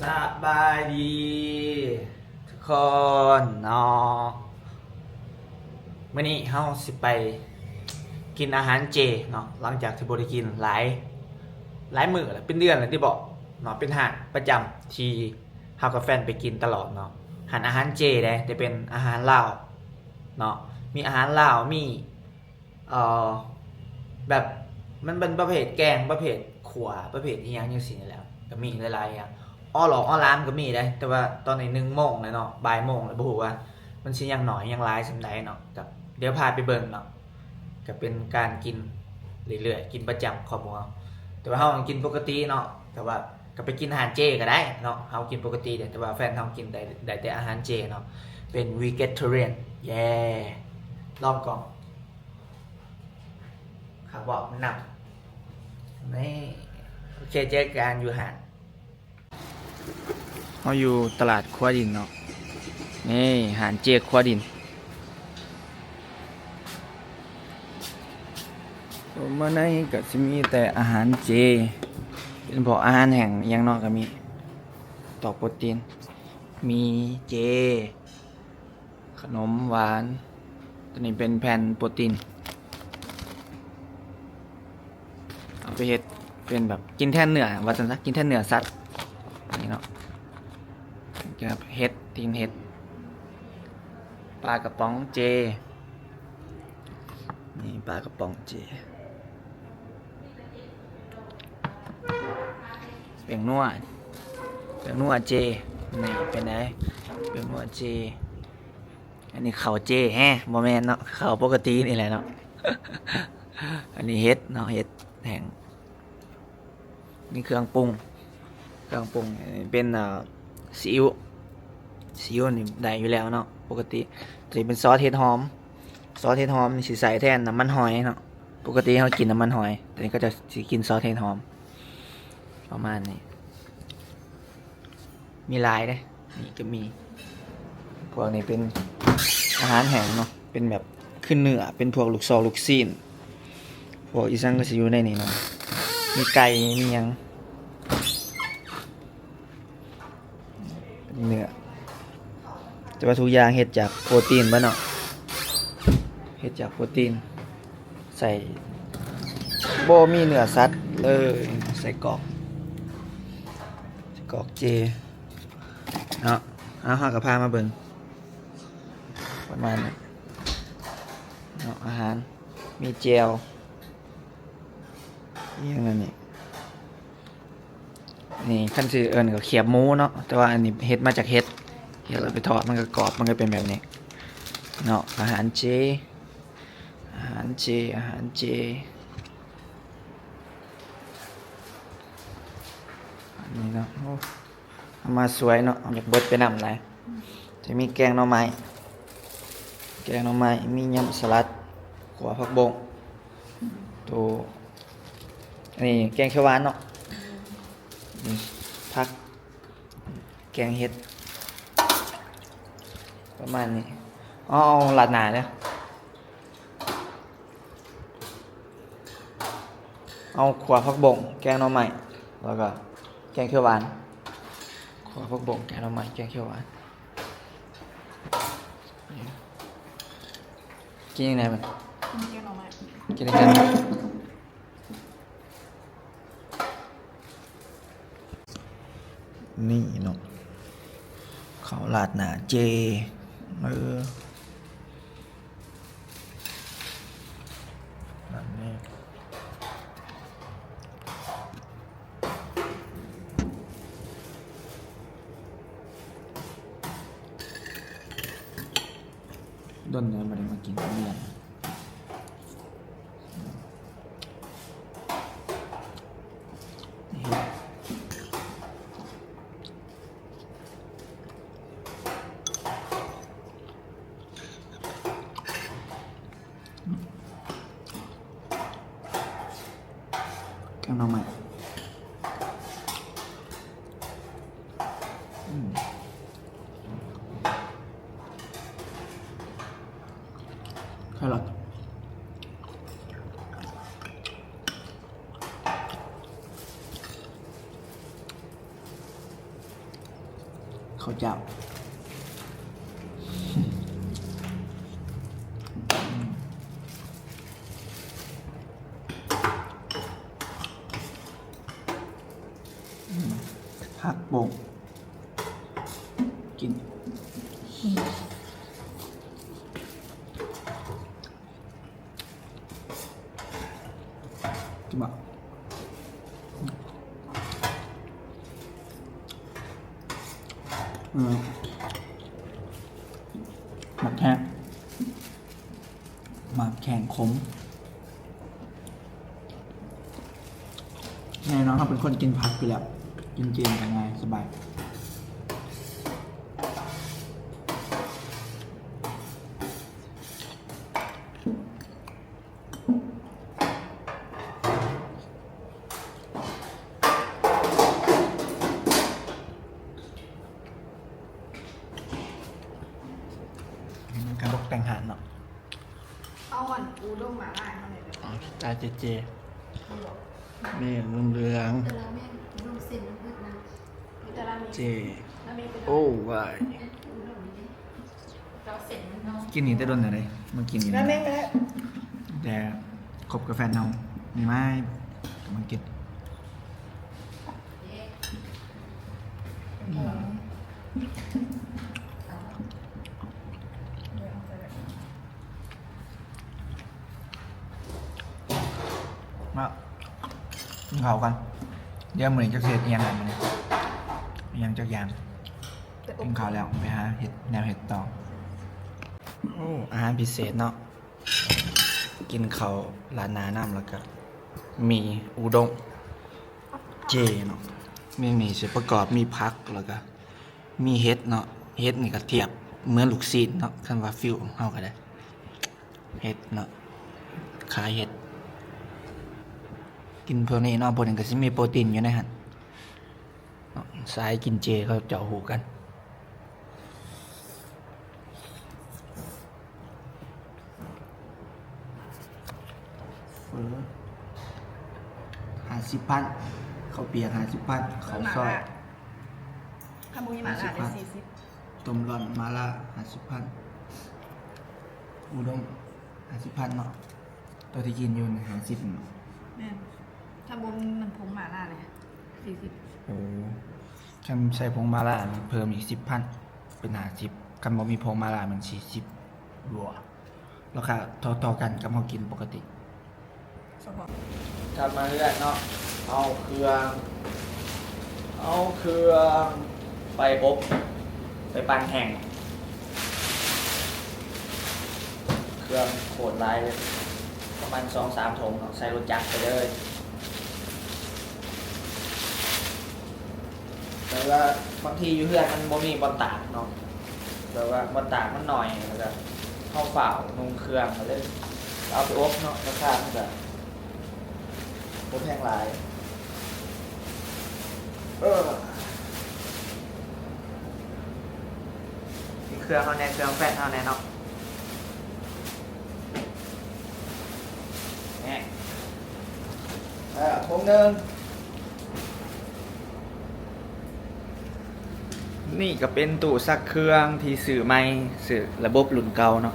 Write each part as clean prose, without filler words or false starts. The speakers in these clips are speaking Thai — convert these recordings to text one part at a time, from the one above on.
สบายดีทุกคนเนาะมื้อนี้เฮาสิไปกินอาหารเจเนาะหลังจากที่บ่ได้กินหลายมื้อแล้วเป็นเดือนแล้วที่บอกเนาะเป็นอาหารประจำที่เฮากับแฟนไปกินตลอดเนาะอาหารเจเด้แต่เป็นอาหารลาวเนาะมีอาหารลาวมีเอ่อแบบมันเป็นประเภทแกงประเภทขั่วประเภทอีหยังจังซี่นี่แหละก็มีหลายๆอย่าง อ้อร้านก็มีได้แต่ว่าตอนนี้1 โมงเลยเนาะบ่ายโมงแล้วบ่ฮู้ว่ามันสิยังหน่อยยังหลายสำใดเนาะกับเดี๋ยวพาไปเบิ่งเนาะก็เป็นการกินเรื่อยๆกินประจำของเราแต่ว่าเฮากินปกติเนาะแต่ว่าก็ไปกินอาหารเจก็ได้เนาะเฮากินปกติแต่ว่าแฟนเฮากินได้แต่อาหารเจเนาะเป็น vegetarian เย้ลองก่อนครับบอกมันนำนี่โอเคเจอกันอยู่หาด เราอยู่ตลาดครัวดินเนาะนี่อาหารเจครัวดินมาในก็จะมีแต่อาหารเจเป็นพวกอาหารแห่งยังนอกก็มีตอกโปรตีนมีเจขนมหวานตัวนี้เป็นแผ่นโปรตีนเอาไปเฮ็ดเป็นแบบกินแทนเนื้อว่าซั่นซะกินแทนเนื้อสัตว์นี่เนาะกับเฮ็ดตีนเฮ็ดปลากระป๋องเจนี่ปลากระป๋องเจเปียงนัวเจนี่เป็นไงเปียงนัวเจอันนี้ข้าวเจแฮะบ่แม่นเนาะข้าวปกตินี่แหละเนาะ อันนี้เฮ็ดเนาะเฮ็ดแห้งนี่เครื่องปรุงเป็นซีอิ๊วนี่ได้อยู่แล้วเนาะปกติจะเป็นซอสเห็ดหอมนี่สิใส่แทนน้ำมันหอยเนาะปกติเรากินน้ำมันหอยแต่นี้ก็จะสิกินซอสเห็ดหอมประมาณนี้มีหลายเด้นี่ก็มีพวกนี้เป็นอาหารแห้งเนาะเป็นแบบขึ้นเนื้อเป็นพวกลูกซอลูกซีนพวกอีสังก็สิอยู่ในนี้เนาะมีไก่มีหยังเนื้อแต่ว่าทุกอย่างเฮ็ดจากโปรตีนบ่เนาะเฮ็ดจากโปรตีนใส่บ่มีเนื้อสัตว์เลยใส่กรอกเจเนาะเอาหากระพามาเบิ่งประมาณนี้เนาะอาหารมีเจลอย่างนั้นนี่ขั้นสิเอิ้นก็เขียบหมูเนาะแต่ว่าอันนี้เฮ็ดมาจากเฮ็ดเราไปทอดมันก็กรอบมันก็เป็นแบบนี้เนาะอาหารเจอันนี้เนาะเอามาสวยเนาะอยากเบิดไปนำหลายจะมีแกงหน่อไม้มียำสลัดขัวผักบงตัวอันนี้แกงเขียวหวานเนาะผักแกงเห็ดประมาณนี้เอาหลาดหนาเนี่ยเอาขวาผักบงแกงหน่อไม้แล้วก็แกงเขียวหวานขวาผักบงแกงหน่อไม้แกงเขียวหวานกินยังไงมันกินยังไงนี่เนาะเขาลาดหนาเจแบบนี้ด้นเนื้อมาได้มากินทุเรียนแกงหน่อไม้ข ข้าวเจ้าผักบงกินกินบ่หมักแห้งหมักแข็งขมแน่นอนเขาเป็นคนกินผักอยู่แล้วกินเจกันง่ายสบายการตกแต่งหานเนาะ เอาก่อนอูด้งหมาล่าเท่าไหร่เลย ตาเจนี่เรือง แต่ละแม่ลงเส้นน้ำผึ้งนะ มีแต่ละมี เจ แล้วมีเป็น โอ้วาย เราเส้นมันน้อง กินนี่ได้โดนอะไรมันกินนี่ แล้ว นะ แม่งแล้ว แต่คบกับแฟนเราไม่ไม่มันกินมากินข้าวกันเดี๋ยวเหมือนจะเสร็จเอียงอะไรมาเนี่ยเอียงจากยางกินข้าวแล้วไปหาเห็ดแนวเห็ดต่อโอ้อาหารพิเศษเนาะกินข้าวร้านนาน้ำแล้วก็มีอุด้งเจเนาะมีส่วนประกอบมีผักแล้วก็มีเห็ดเนาะเห็ดนี่ก็เทียบเหมือนลูกศิษย์เนาะคันว่าฟิวเฮาก็ได้เห็ดเนาะขายเห็ดกินพวกนี้เนาะพวกนี้ก็สิมีโปรตีนอยู่ในหั่นเนาะสายกินเจเขาเจาะหูกัน50,000ข้าวเปียก50,000ข้าวซอย ถ้าบุญหมาล่าได้40 ต้มร้อนมาละ50,000อุด้ง50,000เนาะตัวที่กินอยู่50เนาะ แม่นถ้าบุญมันผงหมาล่าเลย40 โอ้ฉันใส่ผงมาละมันเพิ่มอีก10,000เป็น50กันบ่มีผงมาละมัน40รัวแล้วก็ต่อๆกันกับเฮากินปกติ เฉพาะ ทำมาเรื่อยเนาะเอาเครื่องไปอบไปปั่นแห้งเครื่องโขดลายเลยประมาณ 2-3 ถุงเนาะใส่รถจักรไปเลยแต่ว่าบางทีอยู่เพื่อนมันบ่มีบอลตากเนาะแต่ว่าบอลตากมันหน่อยแล้วก็เข้าฝ่าวนุ่งเครื่องมาเลยเอาไปอบเนาะราคามันก็อบแห้งหลายมีเครื่องเขาแน่เครื่องแฟนเขาแน่เนาะแน่ถุงหนึ่งนี่ก็เป็นตู้ซักเครื่องที่สื่อใหม่สื่อระบบรุ่นเก่าเนาะ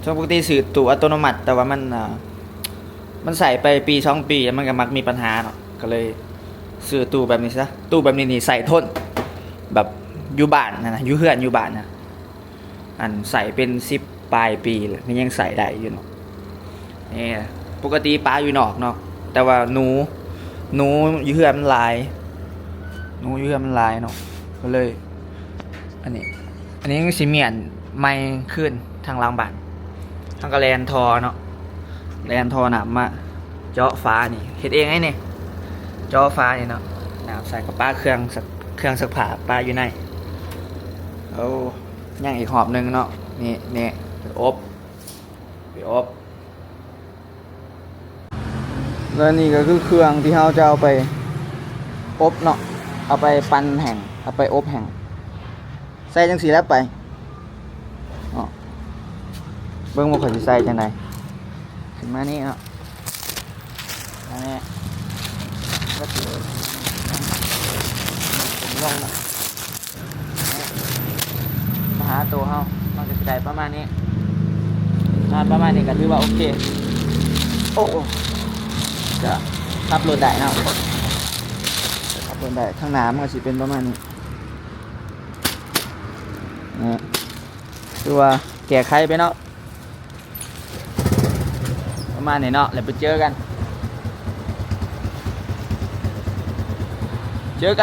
ช่วงปกติสื่อตู้อัตโนมัติแต่ว่ามันใส่ไปปี2 ปีมันก็มักมีปัญหาเนาะก็เลยซื้อตู้แบบนี้ซะตู้แบบนี้นี่ใส่ทนแบบอยู่บ้านนะอยู่เฮือนอยู่บ้านนะอันใส่เป็น10 ปลายปีเลยมันยังใส่ได้อยู่เนาะนี่ปกติปลาอยู่นอกเนาะแต่ว่าหนูอยู่เฮือนมันหลายเนาะก็เลยอันนี้ก็สิเมียนไม่ขึ้นทางหลังบ้านทางกระแลนทอเนาะแลนทอหนามมาเจาะฟ้านี่เฮ็ดเองไงนี่เจาะฟ้านี่เนาะน้ำใส่กับป้าเครื่องซักผ้าป้าอยู่ในเอาย่างอีกหอบหนึ่งเนาะนี่ไปอบแล้วนี่ก็คือเครื่องที่เราจะเอาไปอบเนาะเอาไปปั่นแห้งเอาไปอบแห้งใส่จังสีแล้วไปเบิ่งว่าเขาสิใส่จังไดขึ้นมานี่เนาะอันนี้ก็ถือผมลองนะ หาตัวเฮามันก็สิได้ประมาณนี้ประมาณนี้ก็ถือว่าโอเคโอ้จะขับรถได้เนาะขับรถได้ข้างหน้ามันก็สิเป็นประมาณนี้คือว่าแก้ไขไปเนาะประมาณนี้เนาะแล้วไปเจอกั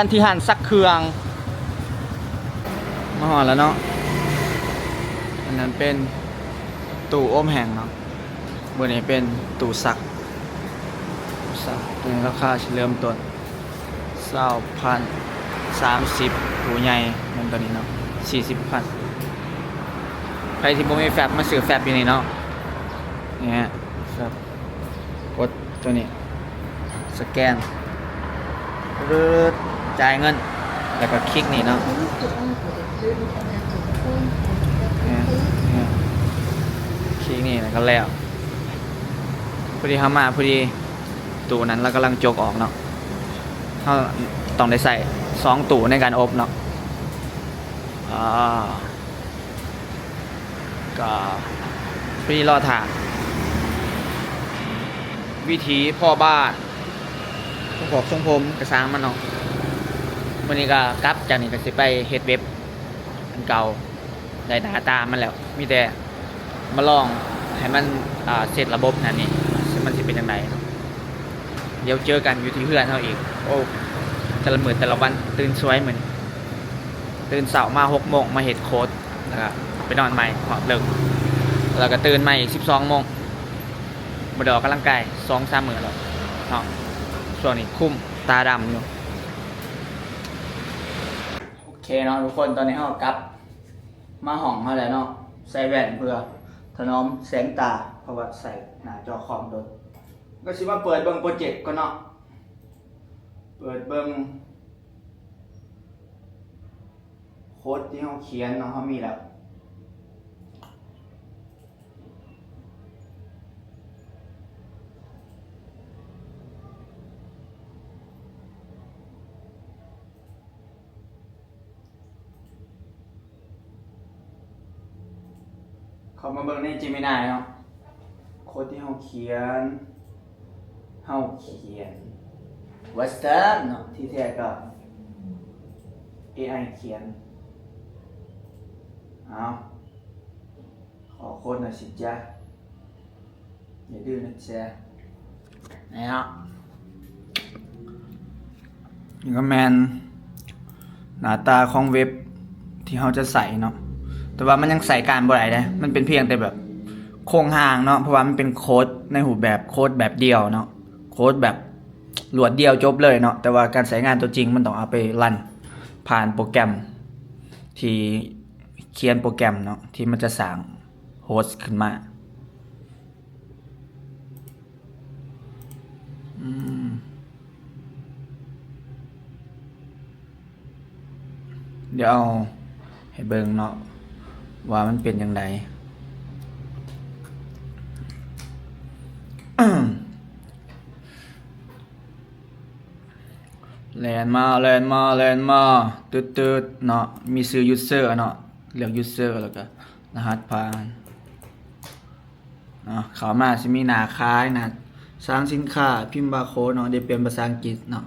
นที่ห้านซักเครื่องมาหอแล้วเนาะอันนั้นเป็นตู้อมแห้งเนาะบนนี้เป็นตู้ซักตัวนี้ราคาเริ่มต้น20,030ตู้ใหญ่มันตัวนี้เนาะ40,000ใครที่บ่มีแฟบมาซื้อแฟบอยู่นี่เนาะนี่ฮะแฟบกดตัวนี้สแกนจ่ายเงินแล้วก็คลิกนี่เนาะคลิกนี่แล้วก็แล้วพอดีเข้ามาพอดีตู้นั้นเรากำลังจกออกเนาะเราต้องได้ใส่2ตู้ในการอบเนาะก็พอดีรอถ่ายวิธีพ่อบ้านต้องบอกทรงผมกระซ้างมันเนาะวันนี้ก็กลับจากนี้ก็สิไปเฮ็ดเว็บอันเก่าได้ดาตามันแล้วมีแต่มาลองให้มันเสร็จระบบนั่นนี่มันสิเป็นยังไงเนาะเดี๋ยวเจอกันอยู่ที่เพื่อนเฮาอีกโอ้แต่ละมื้อแต่ละวันตื่นสวยเหมือนตื่นเช้ามา6 โมงมาเฮ็ดโค้ดแล้วก็ไปนอนใหม่พอเลิกแล้วก็ตื่นใหม่12 โมงบ่ได้ออกกำลังกาย 2-3 มื้อแล้วเนาะช่วงนี้คุ้มตาดำอยู่โอเคเนาะทุกคนตอนนี้เรากลับมาห้องมาแล้วเนาะใส่แว่นเพื่อถนอมแสงตาเพราะว่าใส่หน้าจอคอมโดนก็สิมาเปิดเบิ่งโปรเจกต์ก่อนเนาะเปิดเบิ่งโค้ดที่เราเขียนเนาะเขามีแล้วเขามาเบิ่งใน Gemini เนาะโค้ดที่เฮาเขียน What's that เนาะที่แท้ก็ AI เขียนเอาขอโค้ดหน่อยสิจ๊ะอย่าดื้อนะจ๊ะนี่เนาะนี่ก็แมนหน้าตาของเว็บที่เราจะใส่เนาะแต่ว่ามันยังใส่การบ่ได้เด้มันเป็นเพียงแต่แบบโครงหางเนาะเพราะว่ามันเป็นโค้ดในรูปแบบโค้ดแบบเดียวเนาะโค้ดแบบรวดเดียวจบเลยเนาะแต่ว่าการใช้งานตัวจริงมันต้องเอาไปรันผ่านโปรแกรมที่เขียนโปรแกรมเนาะที่มันจะสร้างโฮสต์ขึ้นมาเดี๋ยวเอาให้เบิ่งเนาะว่ามันเป็นยังไงแลนมาตืดเนาะมีชื่อ user เนาะเลือก user แล้วก็รหัสผ่านเนาะเข้ามาสิมีหน้าขายนะสร้างสินค้าพิมพ์บาร์โค้ดเนาะได้เป็นภาษาอังกฤษเนาะ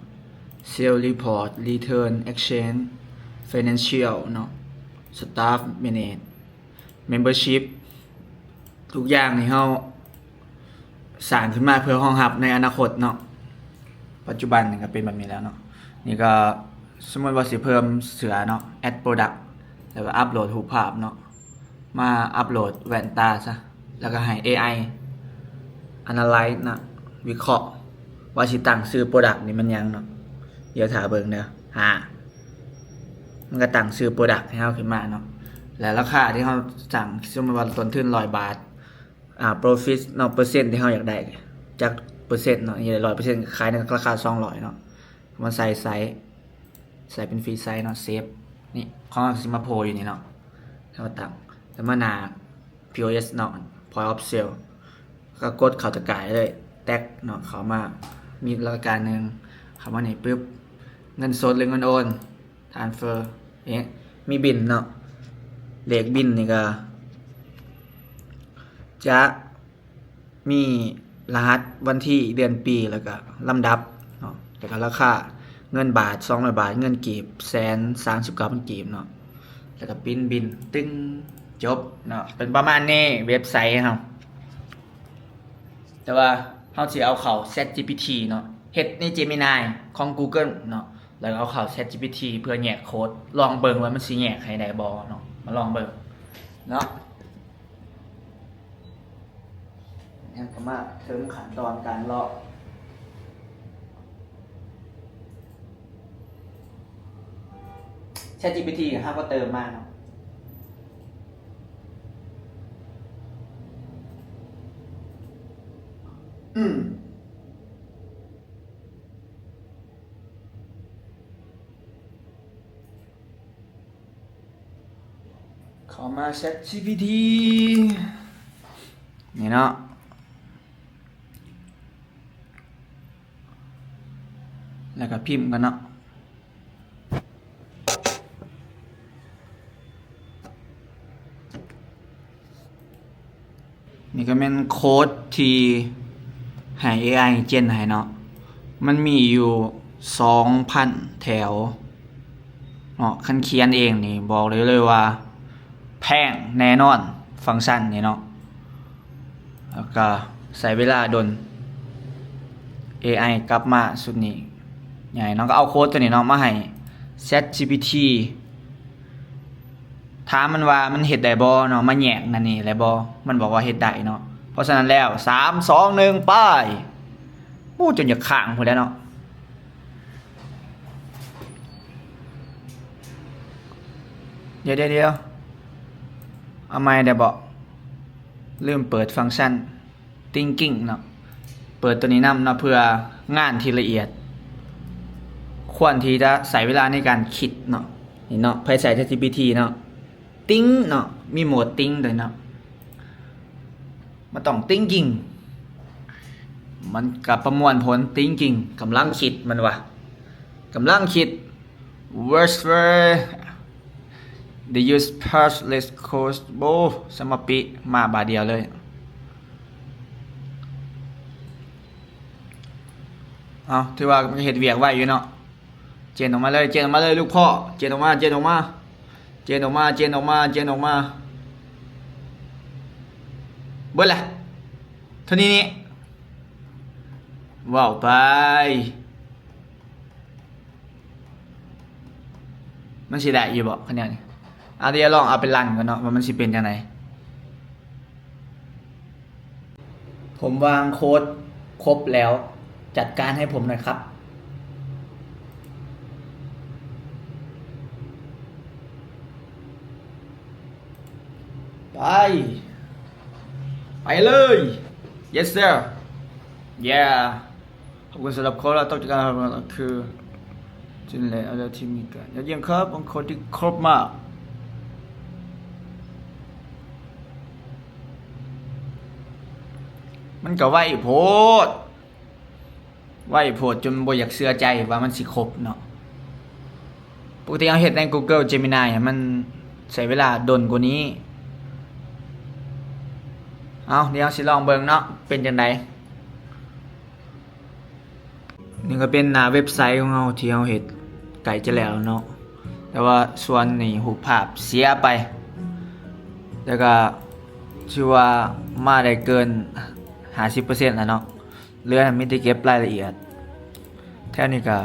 Sales Report Return Exchange Financial เนาะ Staff Manage Membership ทุกอย่างนี่เฮาสร้างขึ้นมาเพื่อรองรับในอนาคตเนาะปัจจุบันนี่ก็เป็นแบบนี้แล้วเนาะนี่ก็สมมติว่าสิเพิ่มเสือเนาะ add product แล้วก็อัปโหลดรูปภาพเนาะมาอัปโหลดแว่นตาซะแล้วก็ให้ AI analyze นะวิเคราะห์ว่าสิตั้งชื่อ product นี่มันยังเนาะเดี๋ยวถ่าเบิ่งเด้อมันก็ตั้งชื่อ product ให้เฮาขึ้นมาเนาะและราคาที่เฮาสั่งสมมุติว่าต้นทุน100 บาทprofit เนาะเปอร์เซ็นต์ที่เฮาอยากได้จากเปอร์เซ็นต์เนาะอย่าง 100% ขายในราคา200เนาะมันใส่เป็นฟรีไซส์เนาะเซฟนี่ของสิมาโพอยู่นี่เนาะเฮาตั้งแล้วมาหน้า POS เนาะ Point of Sale ก็กดเข้าตะกร้าเลยแท็กเนาะเข้ามามีรายการนึงเข้ามานี่ปึ๊บเงินสดหรือเงินโอน transfer มีบิลเนาะ เลขบินนี่ก็จะมีรหัสวันที่เดือนปีแล้วก็ลำดับเนาะแล้วก็ราคาเงินบาท200 บาทเงินกีบ139,000กีบเนาะแล้วก็ปิ้นบินตึ้งจบเนาะเป็นประมาณนี้เว็บไซต์ครับแต่ว่าเราสิเอาเข้า ChatGPT เนาะเฮ็ดใน Gemini ของ Google เนาะแล้วก็เอาเข้า ChatGPT เพื่อแยกโค้ดลองเบิ่งว่ามันสิแยกให้ได้บ่เนาะมาลองเบิ่งเนาะยังก็มาเติมขั้นตอนการลอกChatGPT ครับก็เติมมาเนาะเข้ามา ChatGPT นี่เนาะแล้วก็พิมพ์กันเนาะนี่ก็เป็นโค้ดที่ให้ AI เจนให้เนาะมันมีอยู่ 2,000 แถวเนาะคันเขียนเองนี่บอกเลยว่าแพงแน่นอนฟังก์ชันนี่เนาะแล้วก็ใส่เวลาดน AI กลับมาสุดนี้ใหญ่น้องก็เอาโค้ดตัวนี้เนาะมาให้ ChatGPT ถามมันว่ามันเฮ็ดได้บ่เนาะมาแยกนั่นนี่ได้บ่มันบอกว่าเฮ็ดได้เนาะเพราะฉะนั้นแล้ว3 2 1ไปปู้จนอยากข้างพุ่นแล้วเนาะเดี๋ยวเอาใหม่ได้บ่ลืมเปิดฟังก์ชัน thinking เนาะเปิดตัวนี้นำเนาะเพื่องานที่ละเอียดควรที่จะใส่เวลาในการคิดเนาะนี่เนาะไปใส่ ChatGPT เนาะติ้งเนาะมีโหมดติ้งด้วยเนาะมันต้องติ้งกิ่งมันกับประมวลผลติ้งกิ่งกำลังคิดมันวะกำลังคิด worst word the use past less cost โบสมปิมาบาเดียวเลยเอาที่ว่ามันเห็ดเวียกไว้อยู่เนาะเจนออกมาเลยลูกพ่อเจนออกมาเบิ้ลล่ะเท่านี้นี่ว้าวไปมันสิได้อยู่บ่คะแนนเอาเดี๋ยวลองเอาไปรันกันเนาะว่ามันสิเป็นจังไดผมวางโค้ดครบแล้วจัดการให้ผมหน่อยครับไปเลย yes sir yeah ขอบคุณสำหรับโค้ดเราต้องจัดการคือจินเลยอะไรที่มีกันเยี่ยมครับบางคนที่ครบมากมันก็ไหวโพดจนบ่อยากเชื่อใจว่ามันสิครบเนาะปกติเอาเฮ็ดใน Google Gemini มันใช้เวลาดนกว่านี้เอาเดี๋ยวสิลองเบิ่งเนาะเป็นจังไดนี่ก็เป็นหน้าเว็บไซต์ของเราที่เราเฮ็ดไกลจะแล้วเนาะแต่ว่าส่วนนี้รูปภาพเสียไปแล้วก็ชื่อว่ามาได้เกิน 50% แล้วเนาะเหลือมีแต่เก็บรายละเอียดแค่นี้ก็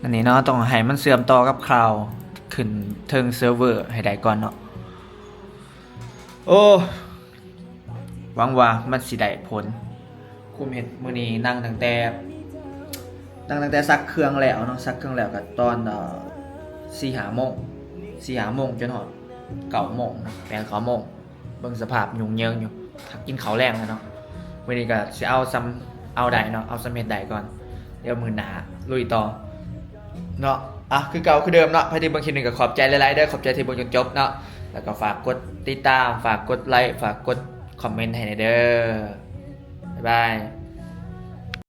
อันนี้เนาะต้องให้มันเชื่อมต่อกับคลาวด์ขึ้นเทิงเซิร์ฟเวอร์ให้ได้ก่อนเนาะโอ้หวังว่ามันสิได้ผลคุมเห็ดมื้อนี้นั่งตั้งแต่ซักเครื่องแล้วเนาะซักเครื่องแล้วก็ตอน4-5 โมงจนฮอด9 โมงนะ8-9 โมงเบิ่งสภาพยุ่งเหยิงอยู่ถ้ากินข้าวแรงแล้วเนาะมื้อนี้ก็สิเอาได้เนาะเอาสำเร็จได้ก่อนเดี๋ยวมื้อหน้าลุยต่อเนาะคือเก่าคือเดิมเนาะพอดีบางทีนึงก็ขอบใจหลายๆเด้อขอบใจที่เบิ่งจนจบเนาะแล้วก็ฝากกดติดตามฝากกดไลค์ฝากกดคอมเมนต์ให้เด้อบ๊ายบาย